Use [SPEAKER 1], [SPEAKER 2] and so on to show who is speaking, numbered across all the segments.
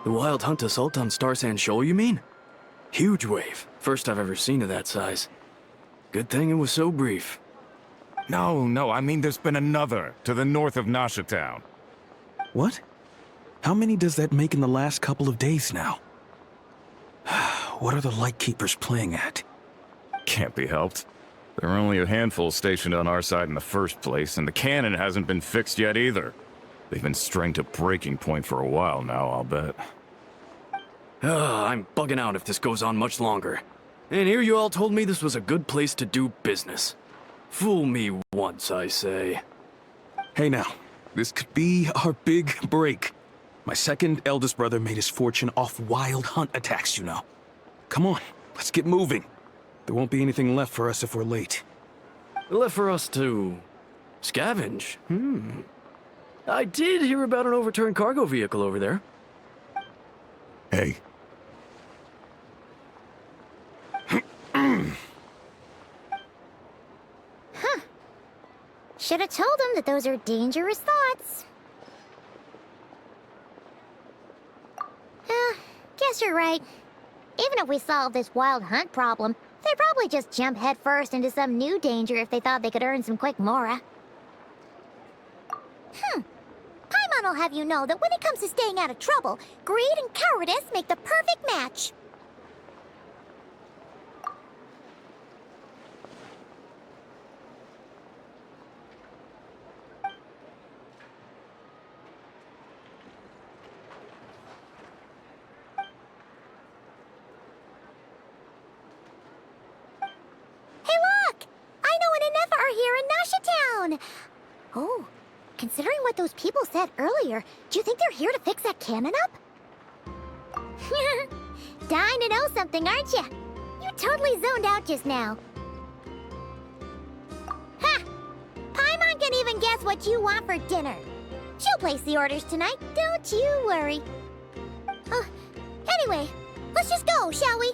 [SPEAKER 1] The wild hunt assault on Star Sand Shoal, you mean? Huge wave. First I've ever seen of that size. Good thing it was so brief.
[SPEAKER 2] No, I mean there's been another to the north of Nasha Town.
[SPEAKER 3] What? How many does that make in the last couple of days now? What are the Lightkeepers playing at?
[SPEAKER 2] Can't be helped. There are only a handful stationed on our side in the first place, and the cannon hasn't been fixed yet either. They've been strained to breaking point for a while now, I'll bet.
[SPEAKER 1] I'm bugging out if this goes on much longer. And here you all told me this was a good place to do business. Fool me once, I say.
[SPEAKER 3] Hey now, this could be our big break. My second eldest brother made his fortune off wild hunt attacks, you know. Come on, let's get moving. There won't be anything left for us if we're late.
[SPEAKER 1] Left for us to scavenge? I did hear about an overturned cargo vehicle over there.
[SPEAKER 2] Hey.
[SPEAKER 4] Should have told him that those are dangerous thoughts. Guess you're right. Even if we solve this wild hunt problem, they'd probably just jump headfirst into some new danger if they thought they could earn some quick mora. Paimon will have you know that when it comes to staying out of trouble, greed and cowardice make the perfect match. Oh, considering what those people said earlier, do you think they're here to fix that cannon up? Dying to know something, aren't you? You totally zoned out just now. Ha! Paimon can even guess what you want for dinner. She'll place the orders tonight, don't you worry. Anyway, let's just go, shall we?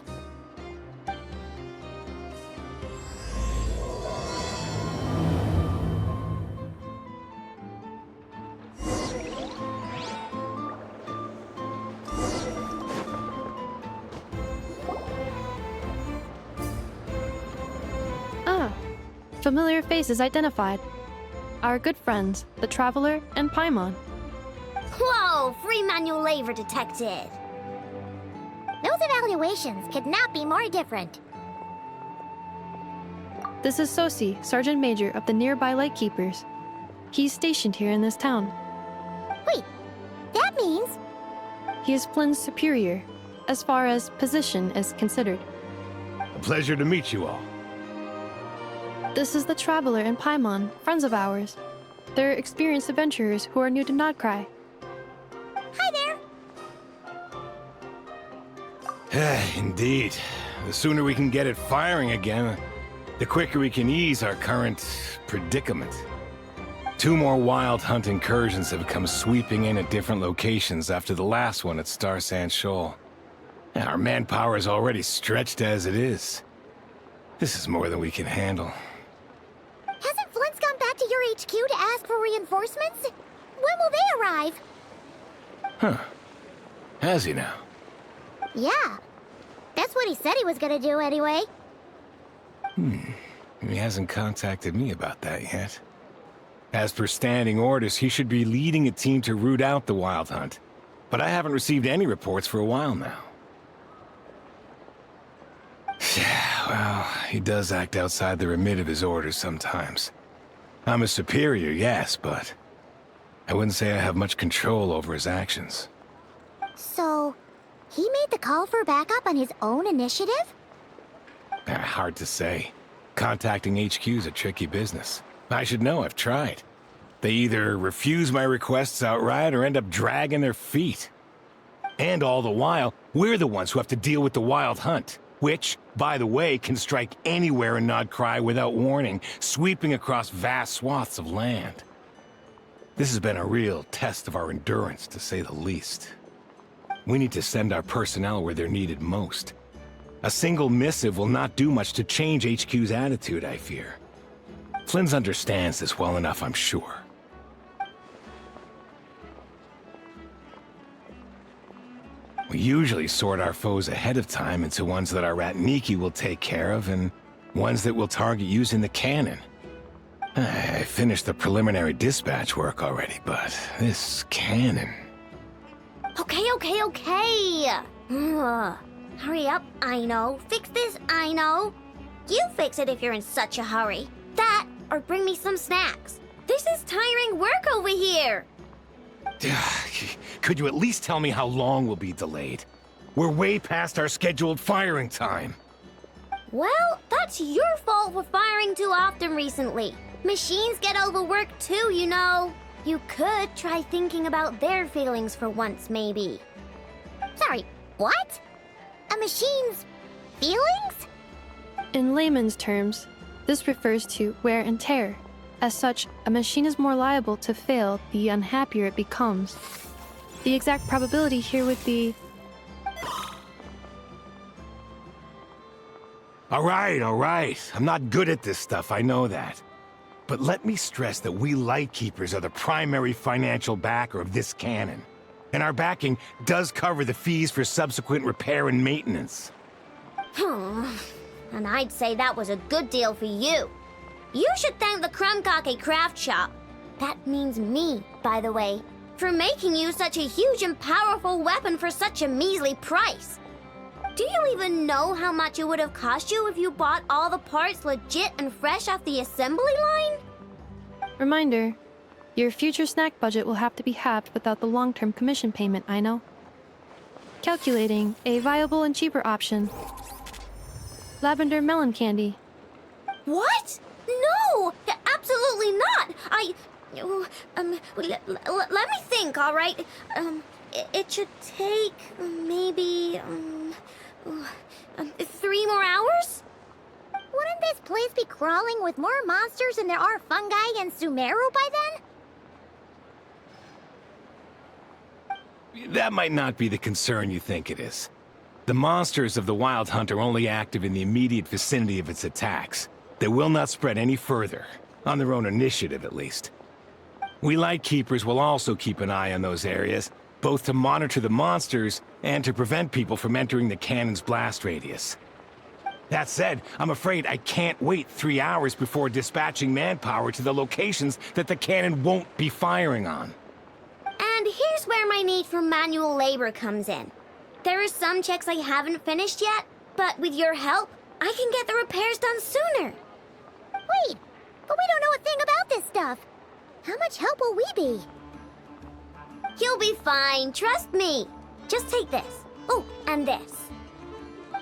[SPEAKER 5] Familiar faces identified. Our good friends, the Traveler and Paimon.
[SPEAKER 4] Whoa, free manual labor detected. Those evaluations could not be more different.
[SPEAKER 5] This is Sosi, Sergeant Major of the nearby Lightkeepers. He's stationed here in this town.
[SPEAKER 4] Wait, that means...
[SPEAKER 5] He is Flynn's superior, as far as position is considered.
[SPEAKER 6] A pleasure to meet you all.
[SPEAKER 5] This is the Traveler and Paimon, friends of ours. They're experienced adventurers who are new to Nodcry.
[SPEAKER 4] Hi there!
[SPEAKER 6] Indeed. The sooner we can get it firing again, the quicker we can ease our current predicament. 2 more wild hunt incursions have come sweeping in at different locations after the last one at Star Sand Shoal. Our manpower is already stretched as it is. This is more than we can handle.
[SPEAKER 4] Hasn't Flint's gone back to your HQ to ask for reinforcements? When will they arrive?
[SPEAKER 6] Huh. Has he now?
[SPEAKER 4] Yeah. That's what he said he was gonna do anyway.
[SPEAKER 6] He hasn't contacted me about that yet. As per standing orders, he should be leading a team to root out the wild hunt. But I haven't received any reports for a while now. Well, he does act outside the remit of his orders sometimes. I'm a superior, yes, but I wouldn't say I have much control over his actions.
[SPEAKER 4] So, he made the call for backup on his own initiative?
[SPEAKER 6] Hard to say. Contacting HQ's a tricky business. I should know, I've tried. They either refuse my requests outright or end up dragging their feet. And all the while, we're the ones who have to deal with the wild hunt. Which, by the way, can strike anywhere in Nodcry without warning, sweeping across vast swaths of land. This has been a real test of our endurance, to say the least. We need to send our personnel where they're needed most. A single missive will not do much to change HQ's attitude, I fear. Flynn's understands this well enough, I'm sure. We usually sort our foes ahead of time into ones that our Ratniki will take care of and ones that we'll target using the cannon. I finished the preliminary dispatch work already, but this cannon...
[SPEAKER 4] Okay. Hurry up, I know. Fix this, I know. You fix it if you're in such a hurry. That, or bring me some snacks. This is tiring work over here.
[SPEAKER 6] Could you at least tell me how long we'll be delayed? We're way past our scheduled firing time.
[SPEAKER 4] Well, that's your fault for firing too often recently. Machines get overworked too, you know. You could try thinking about their feelings for once, maybe. Sorry, what? A machine's feelings?
[SPEAKER 5] In layman's terms, this refers to wear and tear. As such, a machine is more liable to fail the unhappier it becomes. The exact probability here would be...
[SPEAKER 6] All right. I'm not good at this stuff, I know that. But let me stress that we Lightkeepers are the primary financial backer of this cannon. And our backing does cover the fees for subsequent repair and maintenance.
[SPEAKER 4] And I'd say that was a good deal for you. You should thank the Krumkake craft shop. That means me, by the way, for making you such a huge and powerful weapon for such a measly price. Do you even know how much it would have cost you if you bought all the parts legit and fresh off the assembly line?
[SPEAKER 5] Reminder, your future snack budget will have to be halved without the long-term commission payment, I know. Calculating a viable and cheaper option. Lavender melon candy.
[SPEAKER 4] What? No! Absolutely not! Let me think, all right? It should take maybe 3 more hours? Wouldn't this place be crawling with more monsters than there are fungi in Sumeru by then?
[SPEAKER 6] That might not be the concern you think it is. The monsters of the Wild Hunt are only active in the immediate vicinity of its attacks. They will not spread any further, on their own initiative at least. We Lightkeepers will also keep an eye on those areas, both to monitor the monsters and to prevent people from entering the cannon's blast radius. That said, I'm afraid I can't wait 3 hours before dispatching manpower to the locations that the cannon won't be firing on.
[SPEAKER 4] And here's where my need for manual labor comes in. There are some checks I haven't finished yet, but with your help, I can get the repairs done sooner. Wait, but we don't know a thing about this stuff. How much help will we be? You'll be fine, trust me. Just take this. Oh, and this.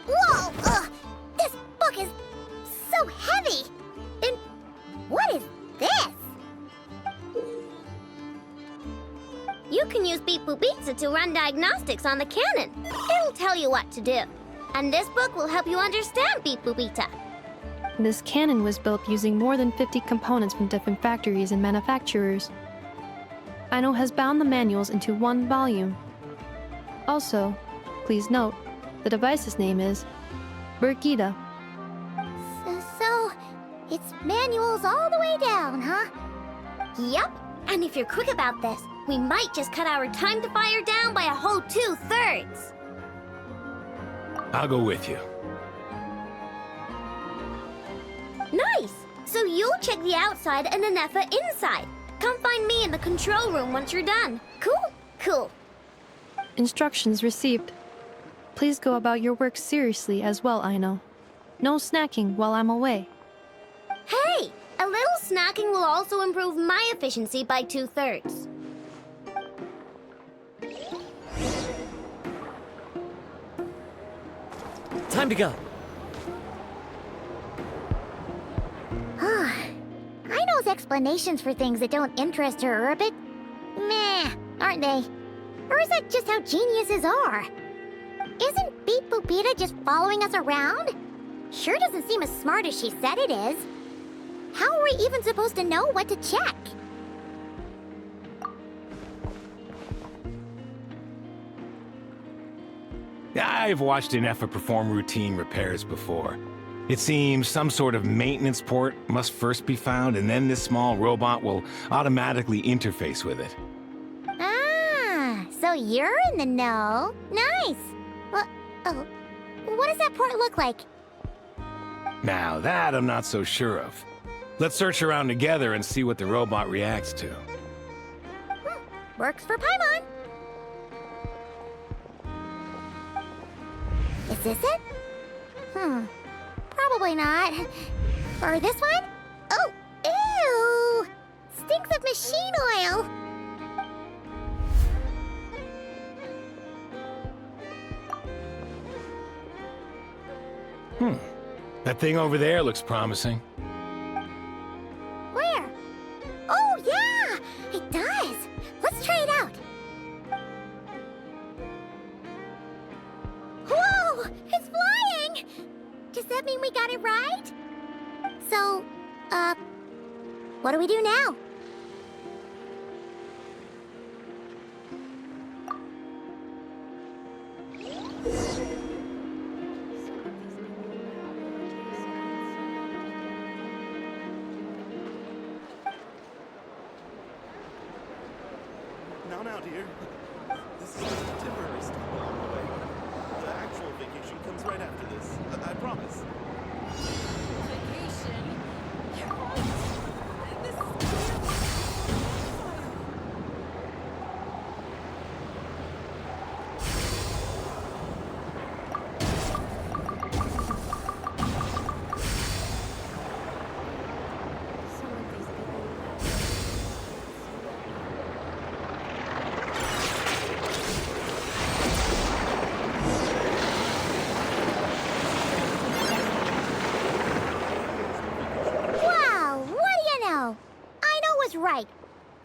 [SPEAKER 4] Whoa! This book is so heavy! And what is this? You can use Beep Boop Pizza to run diagnostics on the cannon. It'll tell you what to do. And this book will help you understand Beep Boop Pizza.
[SPEAKER 5] This cannon was built using more than 50 components from different factories and manufacturers. Aino has bound the manuals into one volume. Also, please note, the device's name is Burkita.
[SPEAKER 4] So, it's manuals all the way down, huh? Yup, and if you're quick about this, we might just cut our time to fire down by a whole 2/3.
[SPEAKER 6] I'll go with you.
[SPEAKER 4] Nice! So you'll check the outside and Anefa inside. Come find me in the control room once you're done. Cool.
[SPEAKER 5] Instructions received. Please go about your work seriously as well, Aino. No snacking while I'm away.
[SPEAKER 4] Hey! A little snacking will also improve my efficiency by 2/3.
[SPEAKER 1] Time to go.
[SPEAKER 4] Aino's explanations for things that don't interest her are a bit meh, aren't they? Or is that just how geniuses are? Isn't Beep Boopita just following us around? Sure doesn't seem as smart as she said it is. How are we even supposed to know what to check?
[SPEAKER 6] I've watched Anefa perform routine repairs before. It seems some sort of maintenance port must first be found, and then this small robot will automatically interface with it.
[SPEAKER 4] Ah, so you're in the know. Nice. Oh, what does that port look like?
[SPEAKER 6] Now that I'm not so sure of. Let's search around together and see what the robot reacts to.
[SPEAKER 4] Works for Paimon. Is this it? Probably not. Or this one? Oh, ew! Stinks of machine oil.
[SPEAKER 6] That thing over there looks promising.
[SPEAKER 4] Where? Oh, yeah! It does! Let's try it out. Whoa! It's flying! Does that mean we got it right? So, what do we do now?
[SPEAKER 7] Now, dear. This is just a temporary stop along the way. The actual vacation comes right after this. I promise.
[SPEAKER 8] Vacation? You're right. This is
[SPEAKER 4] Wow, what do you know? I know what's right.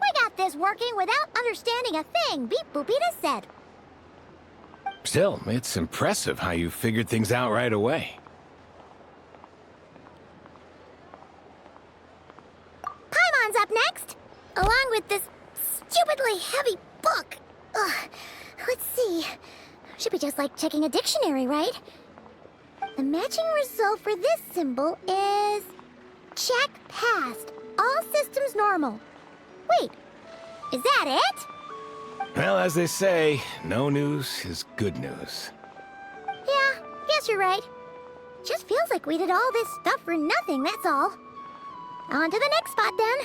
[SPEAKER 4] We got this working without understanding a thing Beep Boopita said.
[SPEAKER 6] Still, it's impressive how you figured things out right away.
[SPEAKER 4] Paimon's up next, along with this stupidly heavy book. Ugh. Let's see. Should be just like checking a dictionary, right? The matching result for this symbol is... check passed. All systems normal. Wait, is that it?
[SPEAKER 6] Well, as they say, no news is good news.
[SPEAKER 4] Yeah, guess you're right. Just feels like we did all this stuff for nothing, that's all. On to the next spot, then.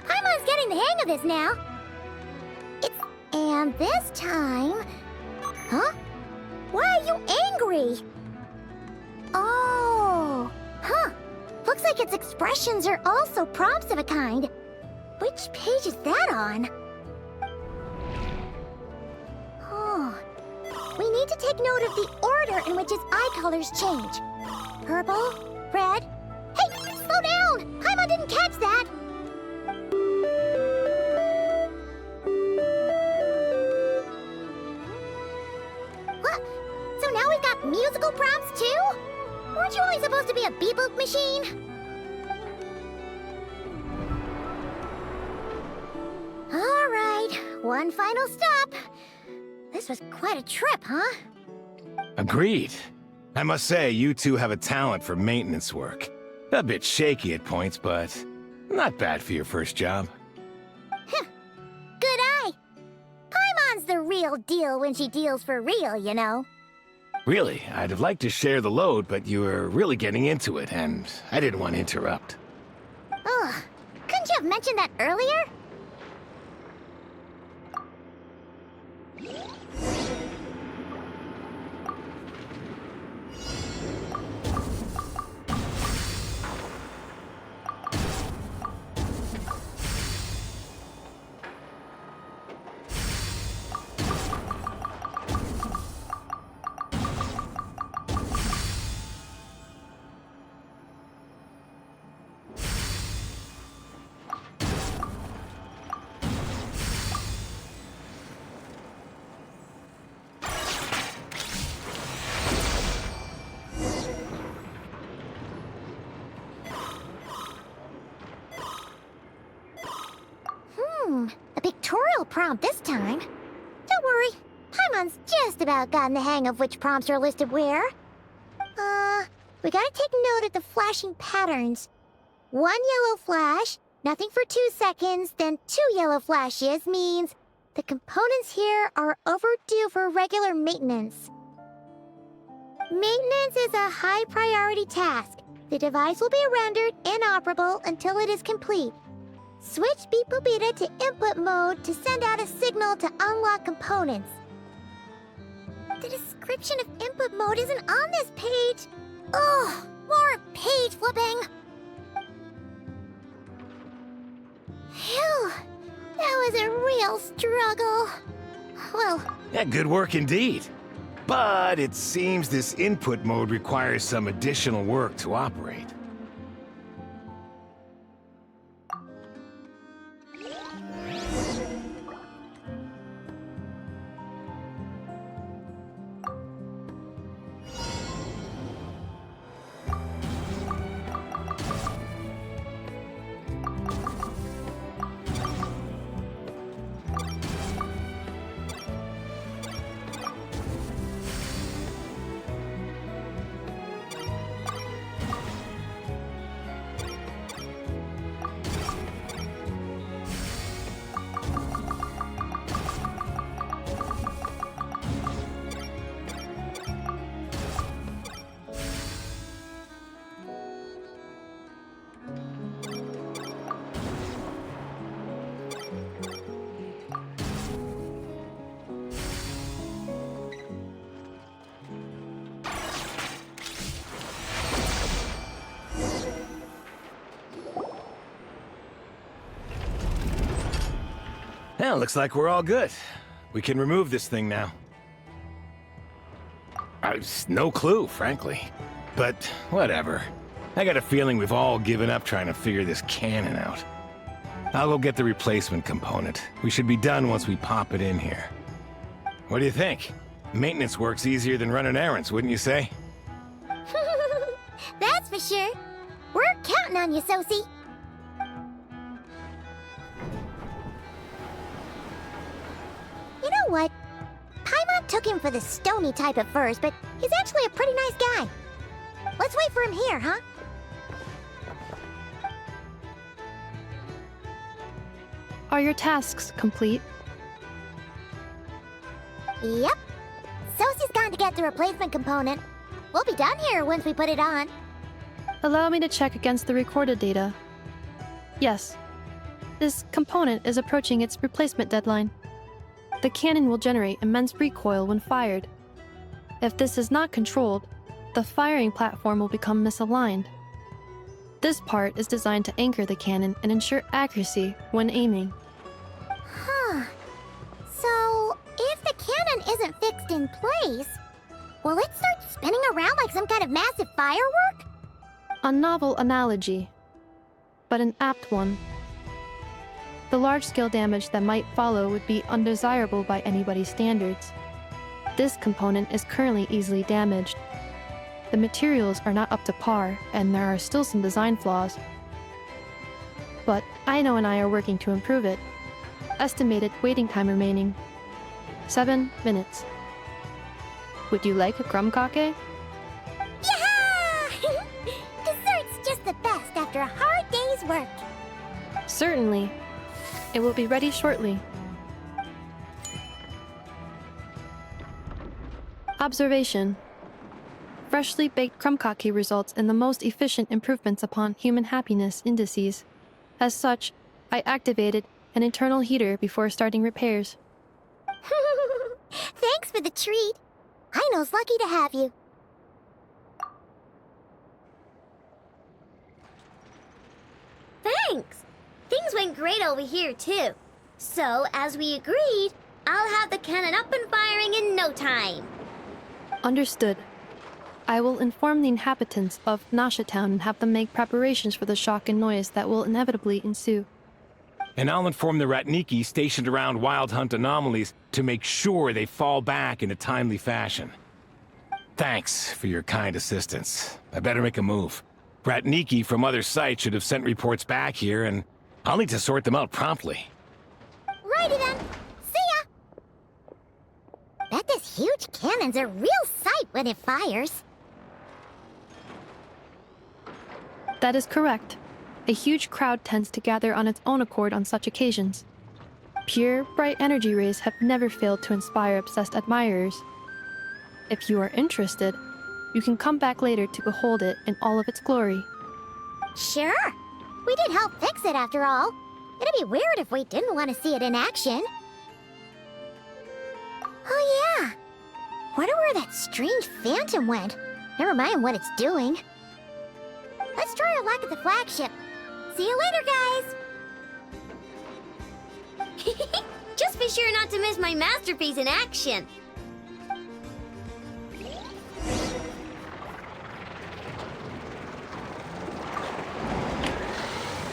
[SPEAKER 4] Paimon's getting the hang of this now. And this time... Huh? Why are you angry? Oh... Huh. Looks like its expressions are also prompts of a kind. Which page is that on? Oh... We need to take note of the order in which its eye colors change. Purple, red... Hey! Slow down! Paimon didn't catch that! So now we've got musical prompts too? Weren't you only supposed to be a beep-boop machine? Alright, one final stop. This was quite a trip, huh?
[SPEAKER 6] Agreed. I must say, you two have a talent for maintenance work. A bit shaky at points, but not bad for your first job.
[SPEAKER 4] Good eye. Paimon's the real deal when she deals for real, you know.
[SPEAKER 6] Really, I'd have liked to share the load, but you were really getting into it, and I didn't want to interrupt.
[SPEAKER 4] Ugh, couldn't you have mentioned that earlier? tutorial prompt this time. Don't worry, Paimon's just about gotten the hang of which prompts are listed where. We gotta take note of the flashing patterns. 1 yellow flash, nothing for 2 seconds, then 2 yellow flashes means the components here are overdue for regular maintenance. Maintenance is a high priority task. The device will be rendered inoperable until it is complete. Switch Beep Boopita to input mode to send out a signal to unlock components. The description of input mode isn't on this page. Ugh, more page flipping. Phew, that was a real struggle. Well,
[SPEAKER 6] Yeah, good work indeed. But it seems this input mode requires some additional work to operate. Well, looks like we're all good. We can remove this thing now. No clue, frankly. But whatever. I got a feeling we've all given up trying to figure this cannon out. I'll go get the replacement component. We should be done once we pop it in here. What do you think? Maintenance work's easier than running errands, wouldn't you say?
[SPEAKER 4] that's for sure. We're counting on you, Sosie. You know what? Paimon took him for the stony type at first, but he's actually a pretty nice guy. Let's wait for him here, huh?
[SPEAKER 5] Are your tasks complete?
[SPEAKER 4] Yep. Sosie's gone to get the replacement component. We'll be done here once we put it on.
[SPEAKER 5] Allow me to check against the recorded data. Yes. This component is approaching its replacement deadline. The cannon will generate immense recoil when fired. If this is not controlled, the firing platform will become misaligned. This part is designed to anchor the cannon and ensure accuracy when aiming.
[SPEAKER 4] Huh. So, if the cannon isn't fixed in place, will it start spinning around like some kind of massive firework?
[SPEAKER 5] A novel analogy, but an apt one. The large-scale damage that might follow would be undesirable by anybody's standards. This component is currently easily damaged. The materials are not up to par, and there are still some design flaws. But Aino and I are working to improve it. Estimated waiting time remaining: 7 minutes. Would you like a crumb-kake?
[SPEAKER 4] Yeah! Dessert's just the best after a hard day's work.
[SPEAKER 5] Certainly. It will be ready shortly. Observation. Freshly baked crumb-kake results in the most efficient improvements upon human happiness indices. As such, I activated an internal heater before starting repairs.
[SPEAKER 4] Thanks for the treat. Aino's lucky to have you.
[SPEAKER 9] Thanks! Things went great over here, too. So, as we agreed, I'll have the cannon up and firing in no time.
[SPEAKER 5] Understood. I will inform the inhabitants of Nasha Town and have them make preparations for the shock and noise that will inevitably ensue.
[SPEAKER 6] And I'll inform the Ratniki stationed around Wild Hunt anomalies to make sure they fall back in a timely fashion. Thanks for your kind assistance. I better make a move. Ratniki from other sites should have sent reports back here, and I'll need to sort them out promptly.
[SPEAKER 4] Right Alrighty then. See ya! Bet this huge cannon's a real sight when it fires.
[SPEAKER 5] That is correct. A huge crowd tends to gather on its own accord on such occasions. Pure, bright energy rays have never failed to inspire obsessed admirers. If you are interested, you can come back later to behold it in all of its glory.
[SPEAKER 4] Sure. We did help fix it after all. It'd be weird if we didn't want to see it in action. Oh yeah. Wonder where that strange phantom went. Never mind what it's doing. Let's try our luck at the flagship. See you later, guys!
[SPEAKER 9] Just be sure not to miss my masterpiece in action.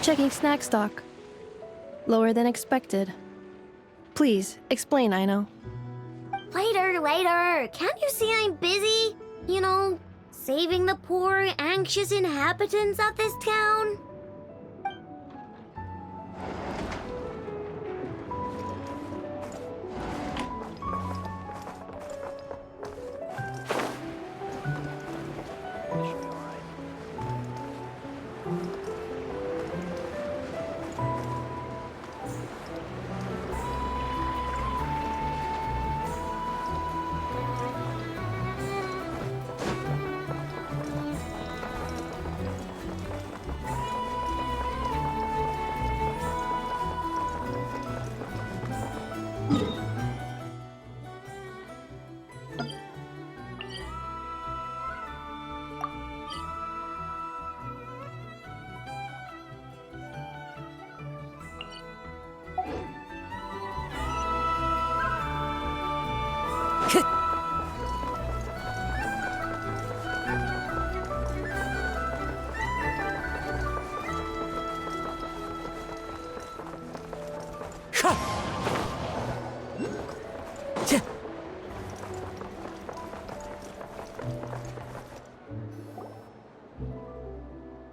[SPEAKER 5] Checking snack stock. Lower than expected. Please, explain, Aino.
[SPEAKER 9] Later. Can't you see I'm busy? You know, saving the poor, anxious inhabitants of this town?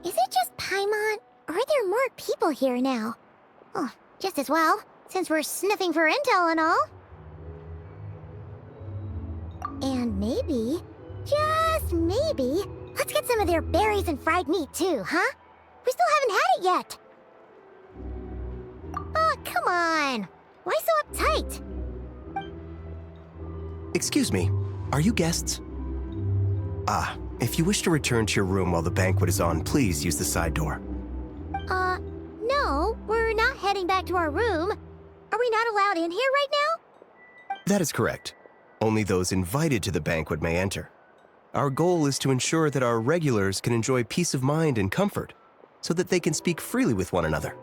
[SPEAKER 4] Is it just Paimon, or are there more people here now? Oh, just as well, since we're sniffing for intel and all. And maybe, just maybe, let's get some of their berries and fried meat too, huh? We still haven't had it yet. Oh, come on. Why so uptight?
[SPEAKER 10] Excuse me, are you guests? Ah, if you wish to return to your room while the banquet is on, please use the side door.
[SPEAKER 4] No, we're not heading back to our room. Are we not allowed in here right now?
[SPEAKER 10] That is correct. Only those invited to the banquet may enter. Our goal is to ensure that our regulars can enjoy peace of mind and comfort, so that they can speak freely with one another.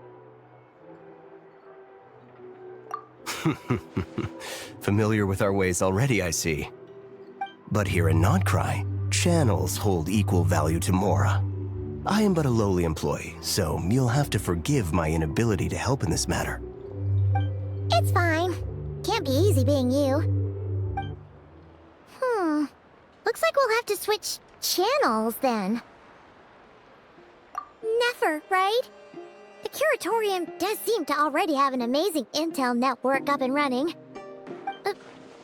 [SPEAKER 10] Familiar with our ways already, I see. But here in Nodcry, channels hold equal value to Mora. I am but a lowly employee, so you'll have to forgive my inability to help in this matter.
[SPEAKER 4] It's fine. Can't be easy being you. Looks like we'll have to switch channels then. Never, right? The Curatorium does seem to already have an amazing intel network up and running. But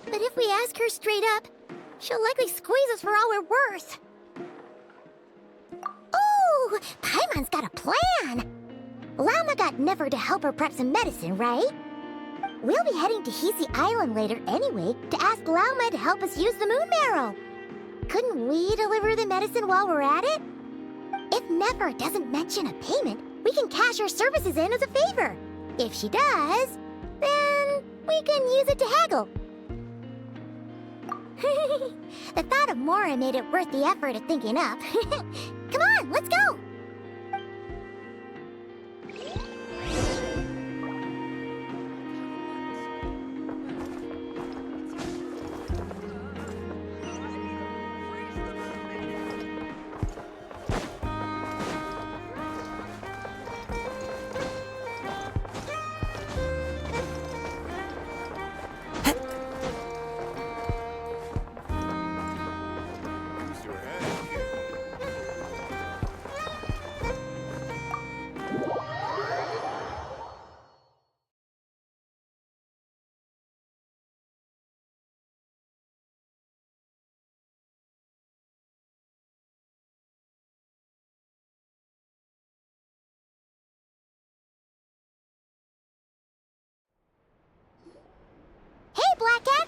[SPEAKER 4] if we ask her straight up, she'll likely squeeze us for all we're worth. Ooh, Paimon's got a plan! Lauma got Never to help her prep some medicine, right? We'll be heading to Hisi Island later anyway to ask Lauma to help us use the moon marrow. Couldn't we deliver the medicine while we're at it? If Never doesn't mention a payment, we can cash her services in as a favor. If she does, then we can use it to haggle. The thought of Mora made it worth the effort of thinking up. Come on, let's go!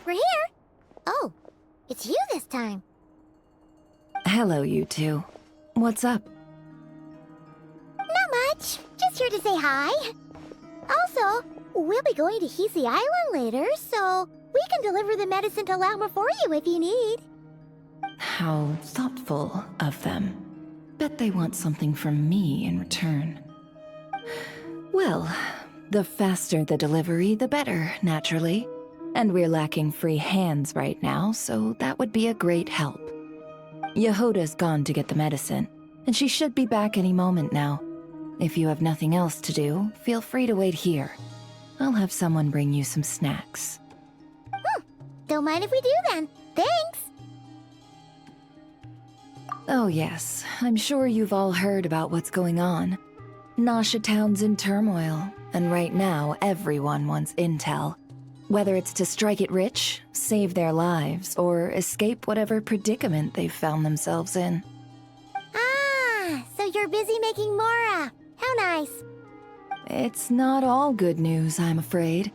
[SPEAKER 4] We're here. Oh, it's you this time.
[SPEAKER 11] Hello, you two. What's up?
[SPEAKER 4] Not much. Just here to say hi. Also, we'll be going to Hisi Island later, so we can deliver the medicine to Lauma for you if you need.
[SPEAKER 11] How thoughtful of them. Bet they want something from me in return. Well, the faster the delivery, the better, naturally. And we're lacking free hands right now, so that would be a great help. Yehoda's gone to get the medicine, and she should be back any moment now. If you have nothing else to do, feel free to wait here. I'll have someone bring you some snacks.
[SPEAKER 4] Don't mind if we do then. Thanks.
[SPEAKER 11] Oh yes, I'm sure you've all heard about what's going on. Nasha Town's in turmoil, and right now everyone wants intel. Whether it's to strike it rich, save their lives, or escape whatever predicament they've found themselves in.
[SPEAKER 4] Ah, so you're busy making Mora. How nice.
[SPEAKER 11] It's not all good news, I'm afraid.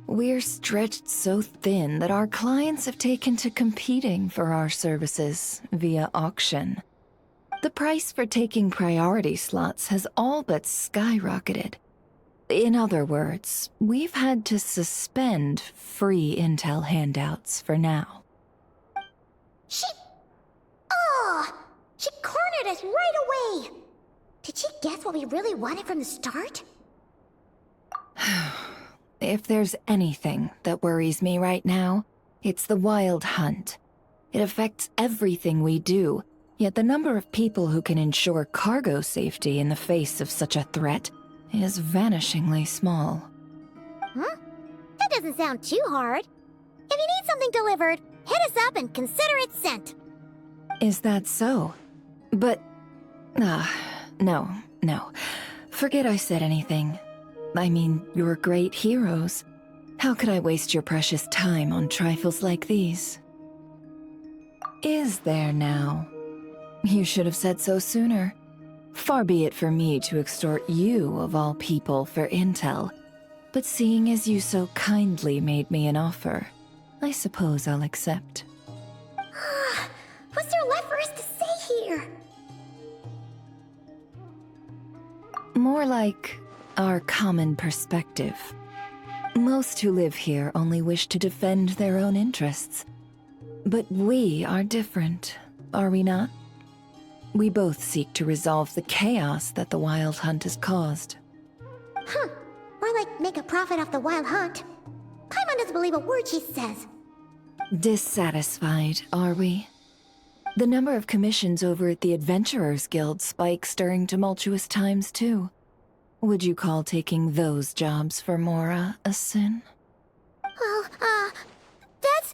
[SPEAKER 11] We're stretched so thin that our clients have taken to competing for our services via auction. The price for taking priority slots has all but skyrocketed. In other words, we've had to suspend free intel handouts for now.
[SPEAKER 4] She cornered us right away. Did she guess what we really wanted from the start?
[SPEAKER 11] If there's anything that worries me right now, it's the Wild Hunt. It affects everything we do, yet the number of people who can ensure cargo safety in the face of such a threat is vanishingly small.
[SPEAKER 4] Huh? That doesn't sound too hard. If you need something delivered, hit us up and consider it sent.
[SPEAKER 11] Is that so? But... no. Forget I said anything. I mean, you're great heroes. How could I waste your precious time on trifles like these? Is there now? You should have said so sooner. Far be it for me to extort you, of all people, for intel. But seeing as you so kindly made me an offer, I suppose I'll accept.
[SPEAKER 4] What's there left for us to say here?
[SPEAKER 11] More like our common perspective. Most who live here only wish to defend their own interests. But we are different, are we not? We both seek to resolve the chaos that the Wild Hunt has caused.
[SPEAKER 4] More like make a profit off the Wild Hunt. Paimon doesn't believe a word she says.
[SPEAKER 11] Dissatisfied, are we? The number of commissions over at the Adventurers Guild spikes during tumultuous times, too. Would you call taking those jobs for Mora a sin?
[SPEAKER 4] Well, that's...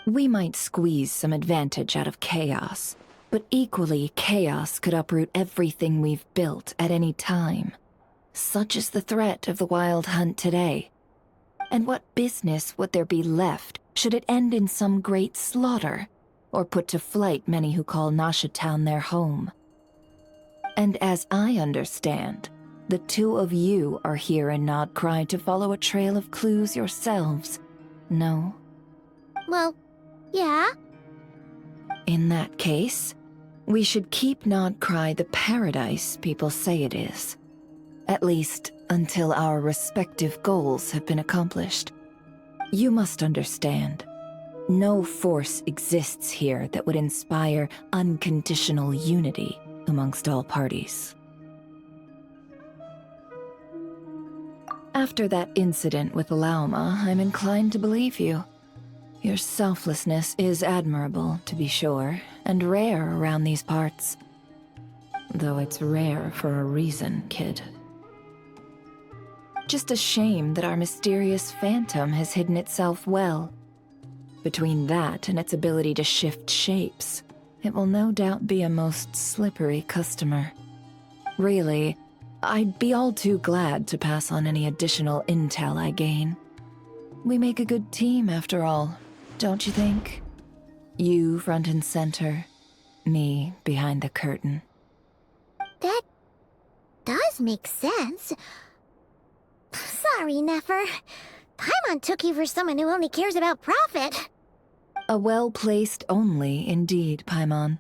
[SPEAKER 11] We might squeeze some advantage out of chaos, but equally, chaos could uproot everything we've built at any time. Such is the threat of the Wild Hunt today. And what business would there be left should it end in some great slaughter, or put to flight many who call Nasha Town their home? And as I understand, the two of you are here in Nodcry to follow a trail of clues yourselves, no?
[SPEAKER 4] Well, yeah.
[SPEAKER 11] In that case, we should keep Nodcry the paradise people say it is. At least, until our respective goals have been accomplished. You must understand, no force exists here that would inspire unconditional unity amongst all parties. After that incident with Lauma, I'm inclined to believe you. Your selflessness is admirable, to be sure, and rare around these parts. Though it's rare for a reason, kid. Just a shame that our mysterious phantom has hidden itself well. Between that and its ability to shift shapes, it will no doubt be a most slippery customer. Really, I'd be all too glad to pass on any additional intel I gain. We make a good team, after all, don't you think? You front and center, me behind the curtain.
[SPEAKER 4] That does make sense. Sorry, Nefer. Paimon took you for someone who only cares about profit.
[SPEAKER 11] A well-placed only, indeed, Paimon.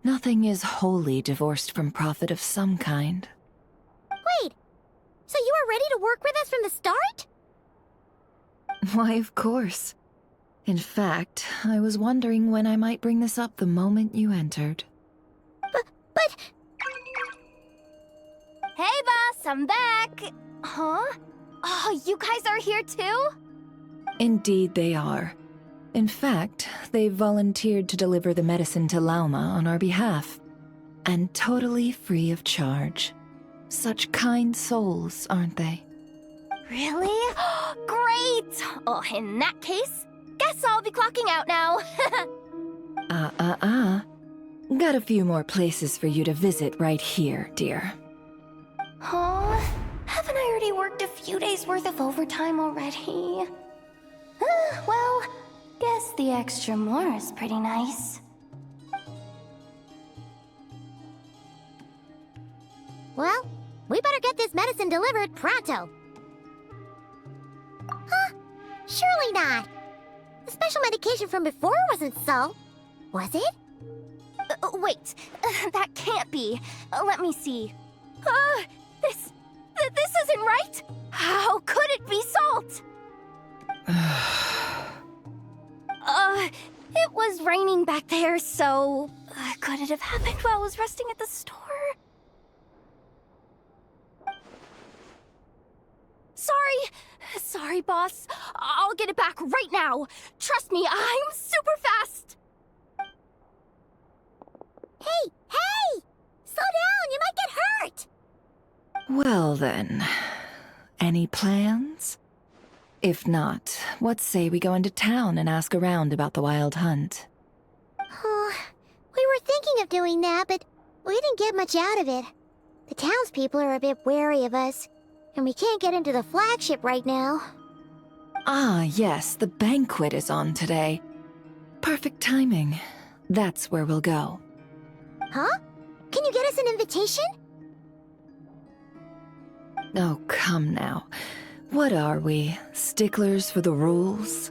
[SPEAKER 11] Nothing is wholly divorced from profit of some kind.
[SPEAKER 4] Wait, so you were ready to work with us from the start?
[SPEAKER 11] Why, of course. In fact, I was wondering when I might bring this up the moment you entered.
[SPEAKER 4] But...
[SPEAKER 8] Hey, boss, I'm back. Huh? Oh, you guys are here too?
[SPEAKER 11] Indeed they are. In fact, they've volunteered to deliver the medicine to Lauma on our behalf. And totally free of charge. Such kind souls, aren't they?
[SPEAKER 8] Really? Great! Oh, in that case, guess I'll be clocking out now.
[SPEAKER 11] Got a few more places for you to visit right here, dear.
[SPEAKER 8] Huh? Haven't I already worked a few days worth of overtime already? Well, guess the extra more is pretty nice.
[SPEAKER 4] Well, we better get this medicine delivered pronto. Huh? Surely not. The special medication from before wasn't so. Was it?
[SPEAKER 8] Wait, that can't be. Let me see. This isn't right! How could it be salt? It was raining back there, so... could it have happened while I was resting at the store? Sorry, boss. I'll get it back right now. Trust me, I'm super fast.
[SPEAKER 4] Hey! Slow down, you might get hurt!
[SPEAKER 11] Well then, any plans? If not, what say we go into town and ask around about the wild hunt?
[SPEAKER 4] Oh, we were thinking of doing that, but we didn't get much out of it. The townspeople are a bit wary of us, and we can't get into the flagship right now.
[SPEAKER 11] Ah, yes, the banquet is on today. Perfect timing. That's where we'll go.
[SPEAKER 4] Huh? Can you get us an invitation?
[SPEAKER 11] Oh, come now. What are we, sticklers for the rules?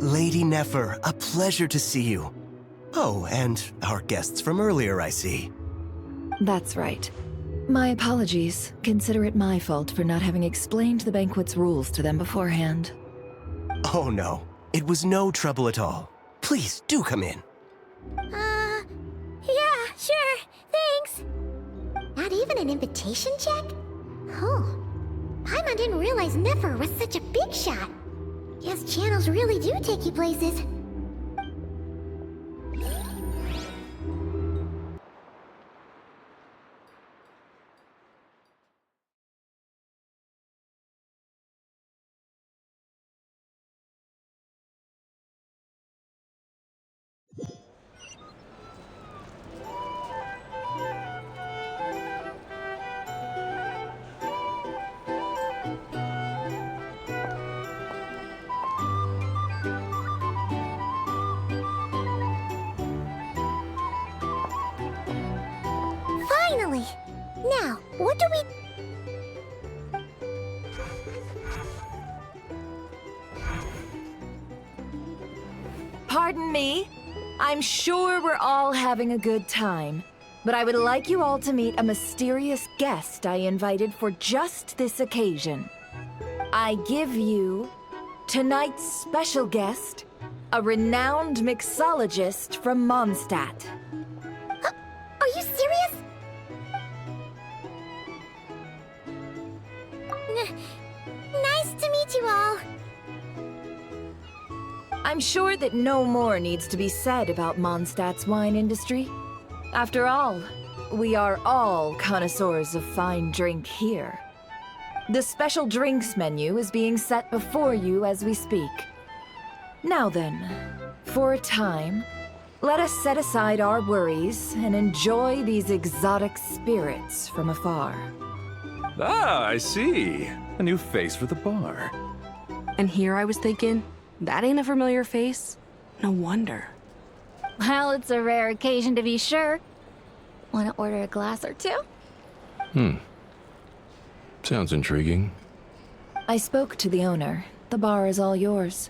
[SPEAKER 10] Lady Nefer, a pleasure to see you. Oh, and our guests from earlier, I see.
[SPEAKER 11] That's right. My apologies. Consider it my fault for not having explained the banquet's rules to them beforehand.
[SPEAKER 10] Oh no, it was no trouble at all. Please, do come in.
[SPEAKER 4] Yeah, sure, thanks. Not even an invitation check? Oh, Paimon didn't realize Nefer was such a big shot. Guess channels really do take you places. Finally! Now, what do we...
[SPEAKER 11] Pardon me. I'm sure we're all having a good time, but I would like you all to meet a mysterious guest I invited for just this occasion. I give you tonight's special guest, a renowned mixologist from Mondstadt.
[SPEAKER 4] Are you serious? Nice to meet you all.
[SPEAKER 11] I'm sure that no more needs to be said about Mondstadt's wine industry. After all, we are all connoisseurs of fine drink here. The special drinks menu is being set before you as we speak. Now then, for a time, let us set aside our worries and enjoy these exotic spirits from afar.
[SPEAKER 3] Ah, I see. A new face for the bar.
[SPEAKER 12] And here I was thinking, that ain't a familiar face. No wonder.
[SPEAKER 4] Well, it's a rare occasion to be sure. Want to order a glass or two?
[SPEAKER 3] Sounds intriguing.
[SPEAKER 11] I spoke to the owner. The bar is all yours.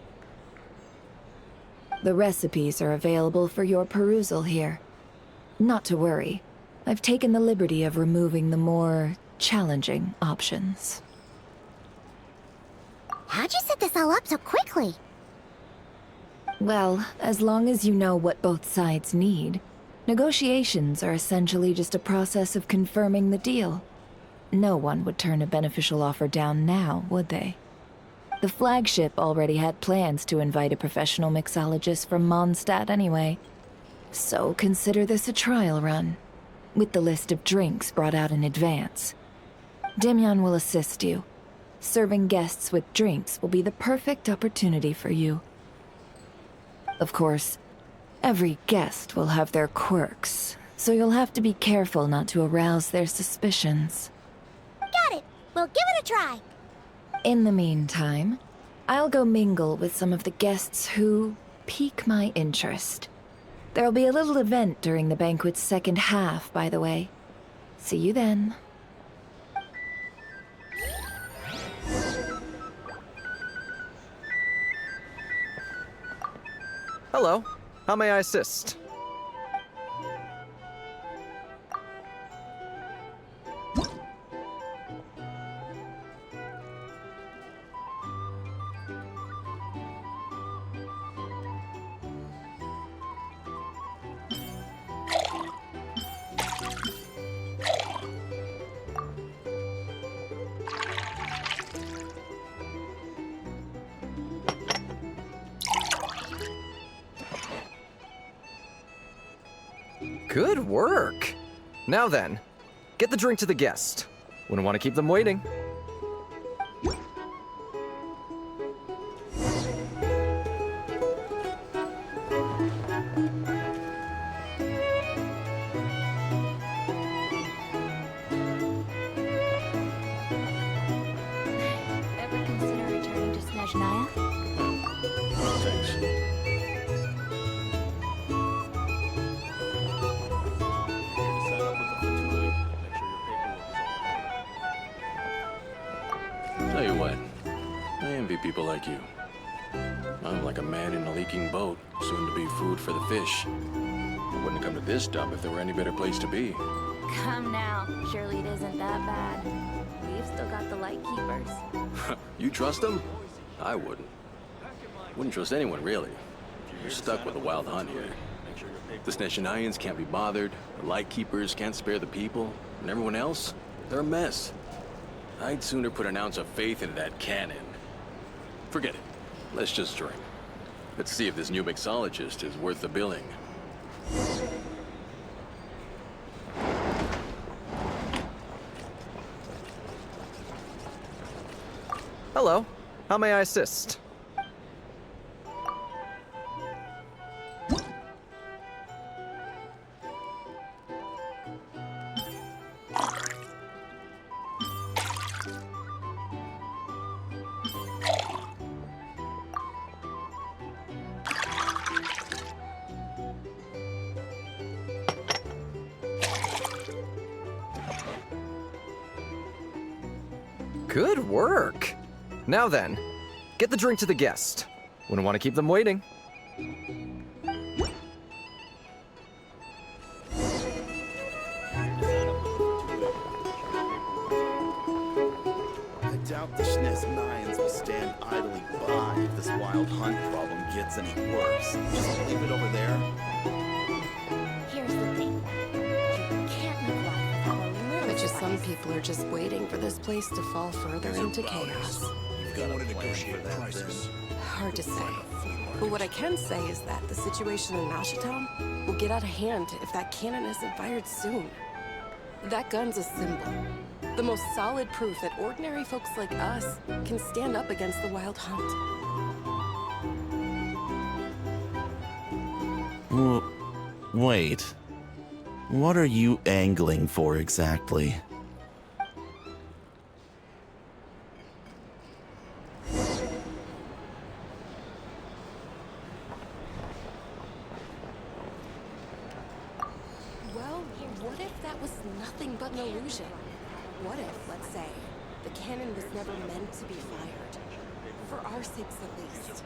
[SPEAKER 11] The recipes are available for your perusal here. Not to worry. I've taken the liberty of removing the more challenging options.
[SPEAKER 4] How'd you set this all up so quickly?
[SPEAKER 11] Well, as long as you know what both sides need, negotiations are essentially just a process of confirming the deal. No one would turn a beneficial offer down now, would they? The flagship already had plans to invite a professional mixologist from Mondstadt anyway. So consider this a trial run, with the list of drinks brought out in advance. Demyon will assist you. Serving guests with drinks will be the perfect opportunity for you. Of course, every guest will have their quirks, so you'll have to be careful not to arouse their suspicions.
[SPEAKER 4] Got it. We'll give it a try.
[SPEAKER 11] In the meantime, I'll go mingle with some of the guests who pique my interest. There'll be a little event during the banquet's second half, by the way. See you then.
[SPEAKER 13] Hello. How may I assist? Good work! Now then, get the drink to the guest. Wouldn't want to keep them waiting.
[SPEAKER 4] Ever consider returning to Snezhnaya?
[SPEAKER 1] Thanks.
[SPEAKER 7] Sign up with the fertility. Make sure your paperwork is all in order.
[SPEAKER 1] Tell you what, I envy people like you. I'm like a man in a leaking boat, soon to be food for the fish. I wouldn't come to this dump if there were any better place to be.
[SPEAKER 4] Come now. Surely it isn't that bad. We've still got the light keepers.
[SPEAKER 1] You trust them? I wouldn't. Wouldn't trust anyone, really. You're stuck with a wild hunt here. The Snezhnayans can't be bothered, the Lightkeepers can't spare the people, and everyone else, they're a mess. I'd sooner put an ounce of faith into that cannon. Forget it. Let's just drink. Let's see if this new mixologist is worth the billing.
[SPEAKER 13] Hello. How may I assist? Good work! Now then, get the drink to the guest. Wouldn't want to keep them waiting.
[SPEAKER 7] idly by if this wild hunt problem gets any worse. Just leave it over there.
[SPEAKER 4] Here's the thing. You can't live life without a little
[SPEAKER 12] Bet you some
[SPEAKER 4] spice.
[SPEAKER 12] people are just waiting for this place to fall further into chaos.
[SPEAKER 7] You've got a plan for that, then.
[SPEAKER 12] Hard to say. But what I can say is that the situation in Nashitown will get out of hand if that cannon isn't fired soon. That gun's a symbol. The most solid proof that ordinary folks like us can stand up against the wild hunt.
[SPEAKER 14] Wait. What are you angling for exactly?
[SPEAKER 12] Well, what if that was nothing but an illusion? What if, let's say, the cannon was never meant to be fired? For our sakes at least.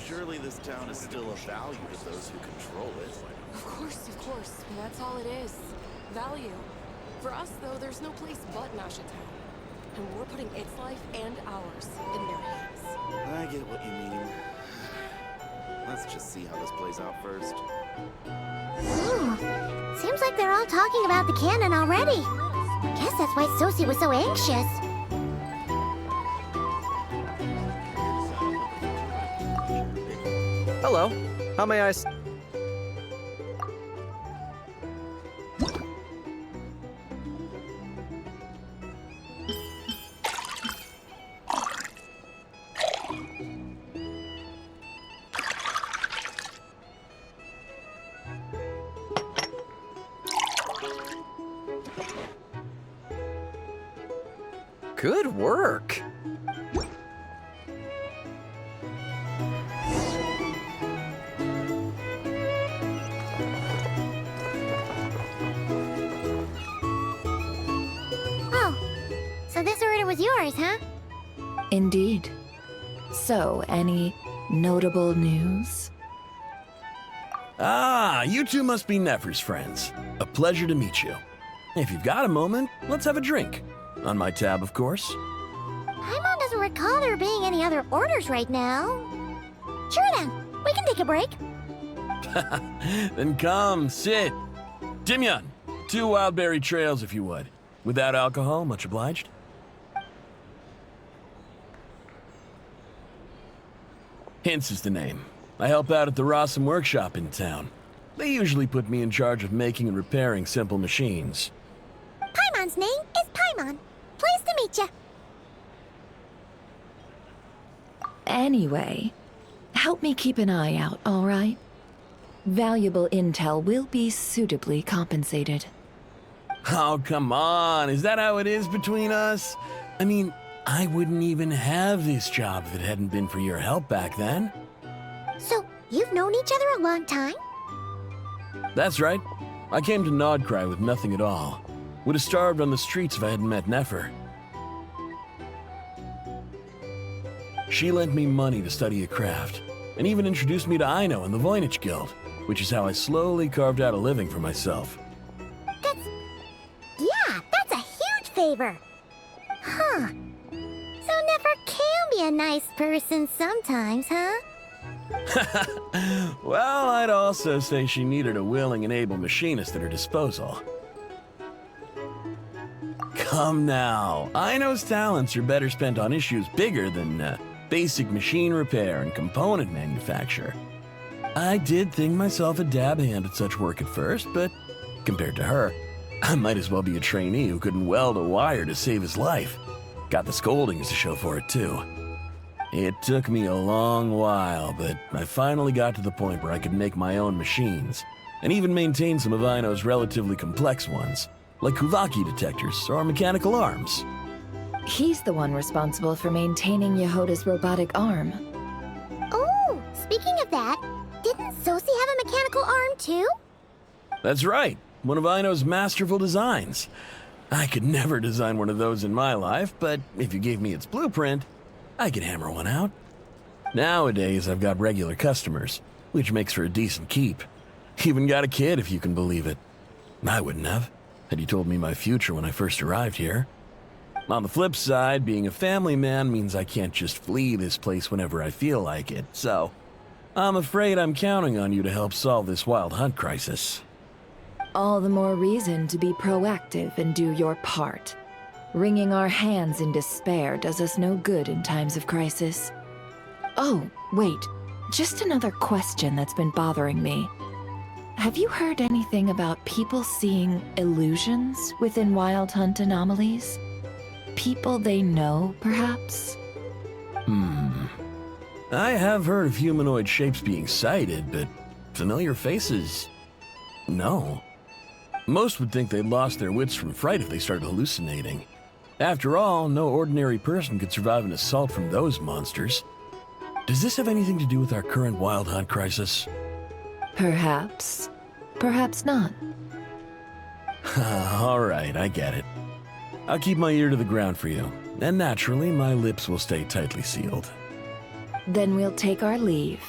[SPEAKER 7] Surely this town is still of value to those who control it.
[SPEAKER 12] Of course, but that's all it is. Value. For us, though, there's no place but Nashitown. And we're putting its life and ours in their hands.
[SPEAKER 7] I get what you mean. Let's just see how this plays out first.
[SPEAKER 4] Ooh, seems like they're all talking about the cannon already. Guess that's why Sosie was so anxious.
[SPEAKER 13] Hello. How may I Good work.
[SPEAKER 4] Oh, so this order was yours, huh?
[SPEAKER 11] Indeed. So, any notable news?
[SPEAKER 3] Ah, you two must be Nefer's friends. A pleasure to meet you. If you've got a moment, let's have a drink. On my tab, of course.
[SPEAKER 4] Paimon doesn't recall there being any other orders right now. Sure then, we can take a break.
[SPEAKER 3] Then come, sit. Dimyon, 2 wildberry trails if you would. Without alcohol, much obliged. Hints is the name. I help out at the Rossum workshop in town. They usually put me in charge of making and repairing simple machines.
[SPEAKER 4] Paimon's name is Paimon. Pleased to meet you.
[SPEAKER 11] Anyway, help me keep an eye out, all right? Valuable intel will be suitably compensated.
[SPEAKER 3] Oh, come on. Is that how it is between us? I mean, I wouldn't even have this job if it hadn't been for your help back then.
[SPEAKER 4] So, you've known each other a long time?
[SPEAKER 3] That's right. I came to Nodcry with nothing at all. Would have starved on the streets if I hadn't met Nefer. She lent me money to study a craft, and even introduced me to Aino and the Voynich Guild, which is how I slowly carved out a living for myself.
[SPEAKER 4] That's a huge favor. Huh. So Nefer can be a nice person sometimes, huh?
[SPEAKER 3] Well, I'd also say she needed a willing and able machinist at her disposal. Come now, Aino's talents are better spent on issues bigger than basic machine repair and component manufacture. I did think myself a dab hand at such work at first, but compared to her, I might as well be a trainee who couldn't weld a wire to save his life. Got the scoldings to show for it, too. It took me a long while, but I finally got to the point where I could make my own machines, and even maintain some of Aino's relatively complex ones, like Kuvaki detectors or mechanical arms.
[SPEAKER 11] He's the one responsible for maintaining Yehoda's robotic arm.
[SPEAKER 4] Oh, speaking of that, didn't Sosie have a mechanical arm too?
[SPEAKER 3] That's right, one of Aino's masterful designs. I could never design one of those in my life, but if you gave me its blueprint, I could hammer one out. Nowadays, I've got regular customers, which makes for a decent keep. Even got a kid, if you can believe it. I wouldn't have, had you told me my future when I first arrived here.
[SPEAKER 15] On the flip side, being a family man means I can't just flee this place whenever I feel like it, so I'm afraid I'm counting on you to help solve this wild hunt crisis.
[SPEAKER 11] All the more reason to be proactive and do your part. Wringing our hands in despair does us no good in times of crisis. Oh, wait. Just another question that's been bothering me. Have you heard anything about people seeing illusions within Wild Hunt anomalies? People they know, perhaps?
[SPEAKER 15] I have heard of humanoid shapes being sighted, but familiar faces? No. Most would think they'd lost their wits from fright if they started hallucinating. After all, no ordinary person could survive an assault from those monsters. Does this have anything to do with our current Wild Hunt crisis?
[SPEAKER 11] Perhaps. Perhaps not.
[SPEAKER 15] All right, I get it. I'll keep my ear to the ground for you, and naturally, my lips will stay tightly sealed.
[SPEAKER 11] Then we'll take our leave.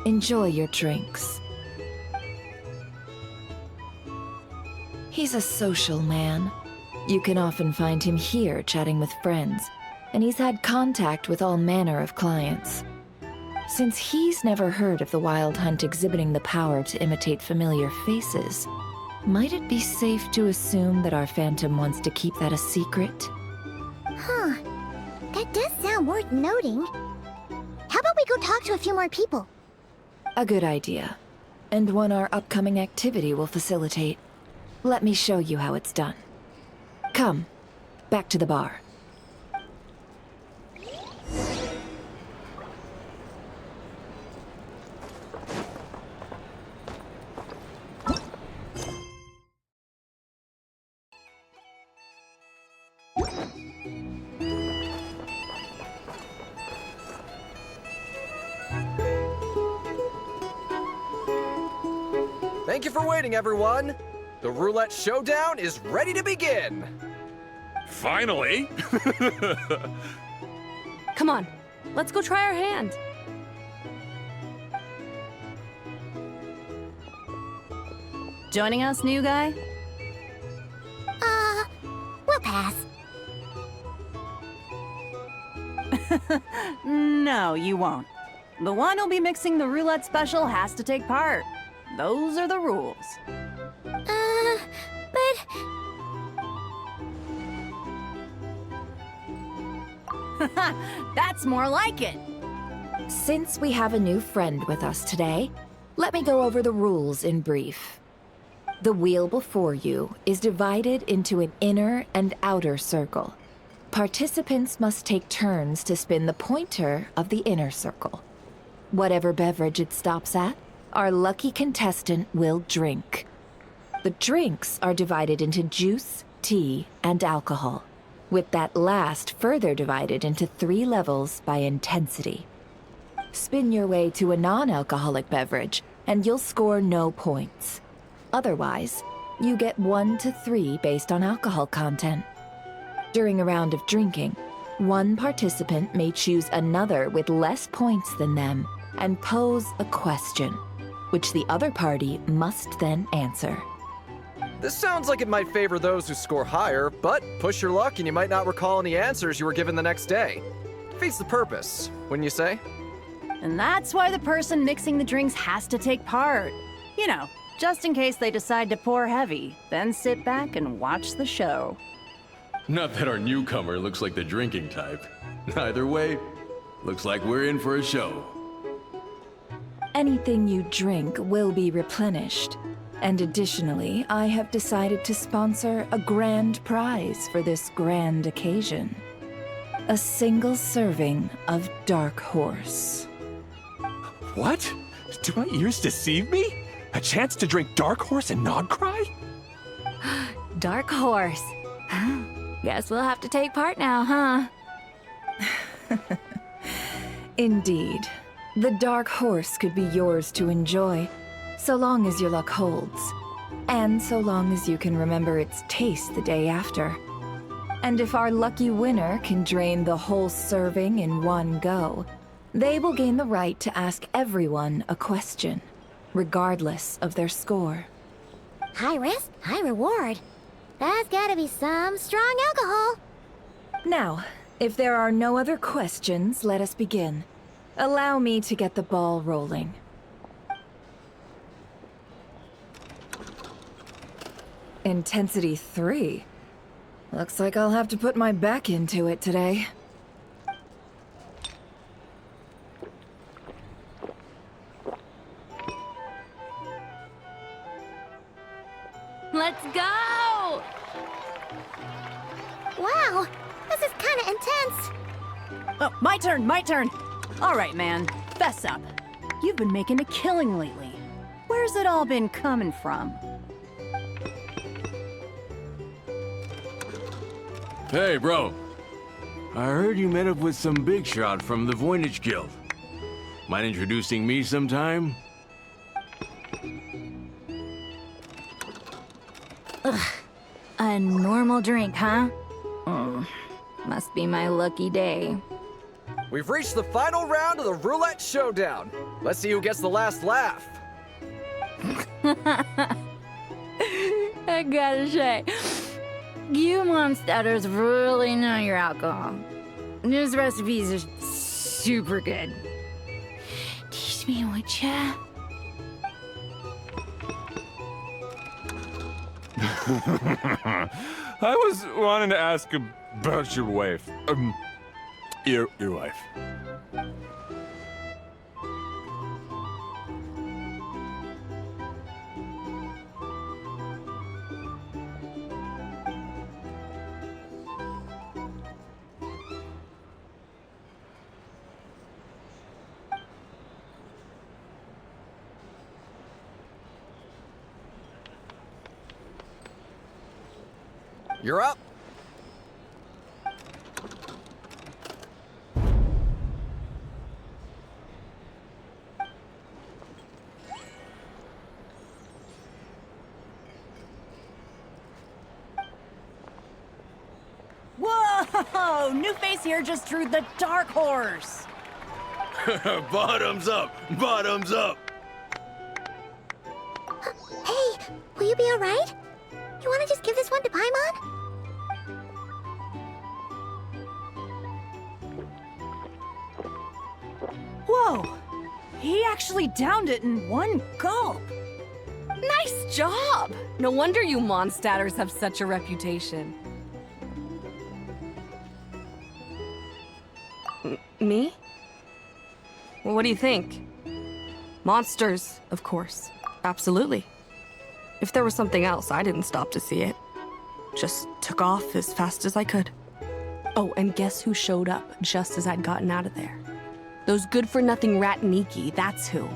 [SPEAKER 11] Enjoy your drinks. He's a social man. You can often find him here chatting with friends, and he's had contact with all manner of clients. Since he's never heard of the Wild Hunt exhibiting the power to imitate familiar faces, might it be safe to assume that our Phantom wants to keep that a secret?
[SPEAKER 4] Huh. That does sound worth noting. How about we go talk to a few more people?
[SPEAKER 11] A good idea. And one our upcoming activity will facilitate. Let me show you how it's done. Come, back to the bar.
[SPEAKER 13] Thank you for waiting, everyone. The roulette showdown is ready to begin.
[SPEAKER 2] Finally!
[SPEAKER 16] Come on, let's go try our hand. Joining us, new guy?
[SPEAKER 4] We'll pass.
[SPEAKER 16] No, you won't. The one who'll be mixing the roulette special has to take part. Those are the rules.
[SPEAKER 4] But...
[SPEAKER 16] That's more like it.
[SPEAKER 11] Since we have a new friend with us today, let me go over the rules in brief. The wheel before you is divided into an inner and outer circle. Participants must take turns to spin the pointer of the inner circle. Whatever beverage it stops at, our lucky contestant will drink. The drinks are divided into juice, tea, and alcohol, with that last further divided into 3 levels by intensity. Spin your way to a non-alcoholic beverage, and you'll score no points. Otherwise, you get 1 to 3 based on alcohol content. During a round of drinking, one participant may choose another with less points than them and pose a question, which the other party must then answer.
[SPEAKER 13] This sounds like it might favor those who score higher, but push your luck and you might not recall any answers you were given the next day. Defeats the purpose, wouldn't you say?
[SPEAKER 16] And that's why the person mixing the drinks has to take part. You know, just in case they decide to pour heavy, then sit back and watch the show.
[SPEAKER 1] Not that our newcomer looks like the drinking type. Either way, looks like we're in for a show.
[SPEAKER 11] Anything you drink will be replenished. And additionally, I have decided to sponsor a grand prize for this grand occasion. A single serving of Dark Horse.
[SPEAKER 3] What? Do my ears deceive me? A chance to drink Dark Horse and not cry?
[SPEAKER 11] Dark Horse. Guess we'll have to take part now, huh? Indeed. The Dark Horse could be yours to enjoy, so long as your luck holds. And so long as you can remember its taste the day after. And if our lucky winner can drain the whole serving in one go, they will gain the right to ask everyone a question, regardless of their score.
[SPEAKER 4] High risk, high reward. That's gotta be some strong alcohol.
[SPEAKER 11] Now, if there are no other questions, let us begin. Allow me to get the ball rolling. Intensity 3. Looks like I'll have to put my back into it today.
[SPEAKER 17] Let's go!
[SPEAKER 4] Wow, this is kind of intense.
[SPEAKER 16] Oh, my turn. All right, man, fess up. You've been making a killing lately. Where's it all been coming from?
[SPEAKER 18] Hey, bro. I heard you met up with some big shot from the Voynich Guild. Mind introducing me sometime?
[SPEAKER 17] Ugh. A normal drink, huh? Must be my lucky day.
[SPEAKER 13] We've reached the final round of the roulette showdown. Let's see who gets the last laugh.
[SPEAKER 17] I gotta say, you monsters really know your alcohol. These recipes are super good. Teach me, would ya?
[SPEAKER 2] I was wanting to ask about your wife. Your wife.
[SPEAKER 13] You're up.
[SPEAKER 16] Whoa! New face here just drew the dark horse.
[SPEAKER 18] Bottoms up! Bottoms up!
[SPEAKER 4] Hey, will you be alright? You wanna just give this one to Paimon?
[SPEAKER 16] Whoa! He actually downed it in one gulp.
[SPEAKER 12] Nice job! No wonder you monstaters have such a reputation. Me? Well, what do you think? Monsters, of course. Absolutely. If there was something else, I didn't stop to see it. Just took off as fast as I could. Oh, and guess who showed up just as I'd gotten out of there? Those good-for-nothing Ratniki, that's who.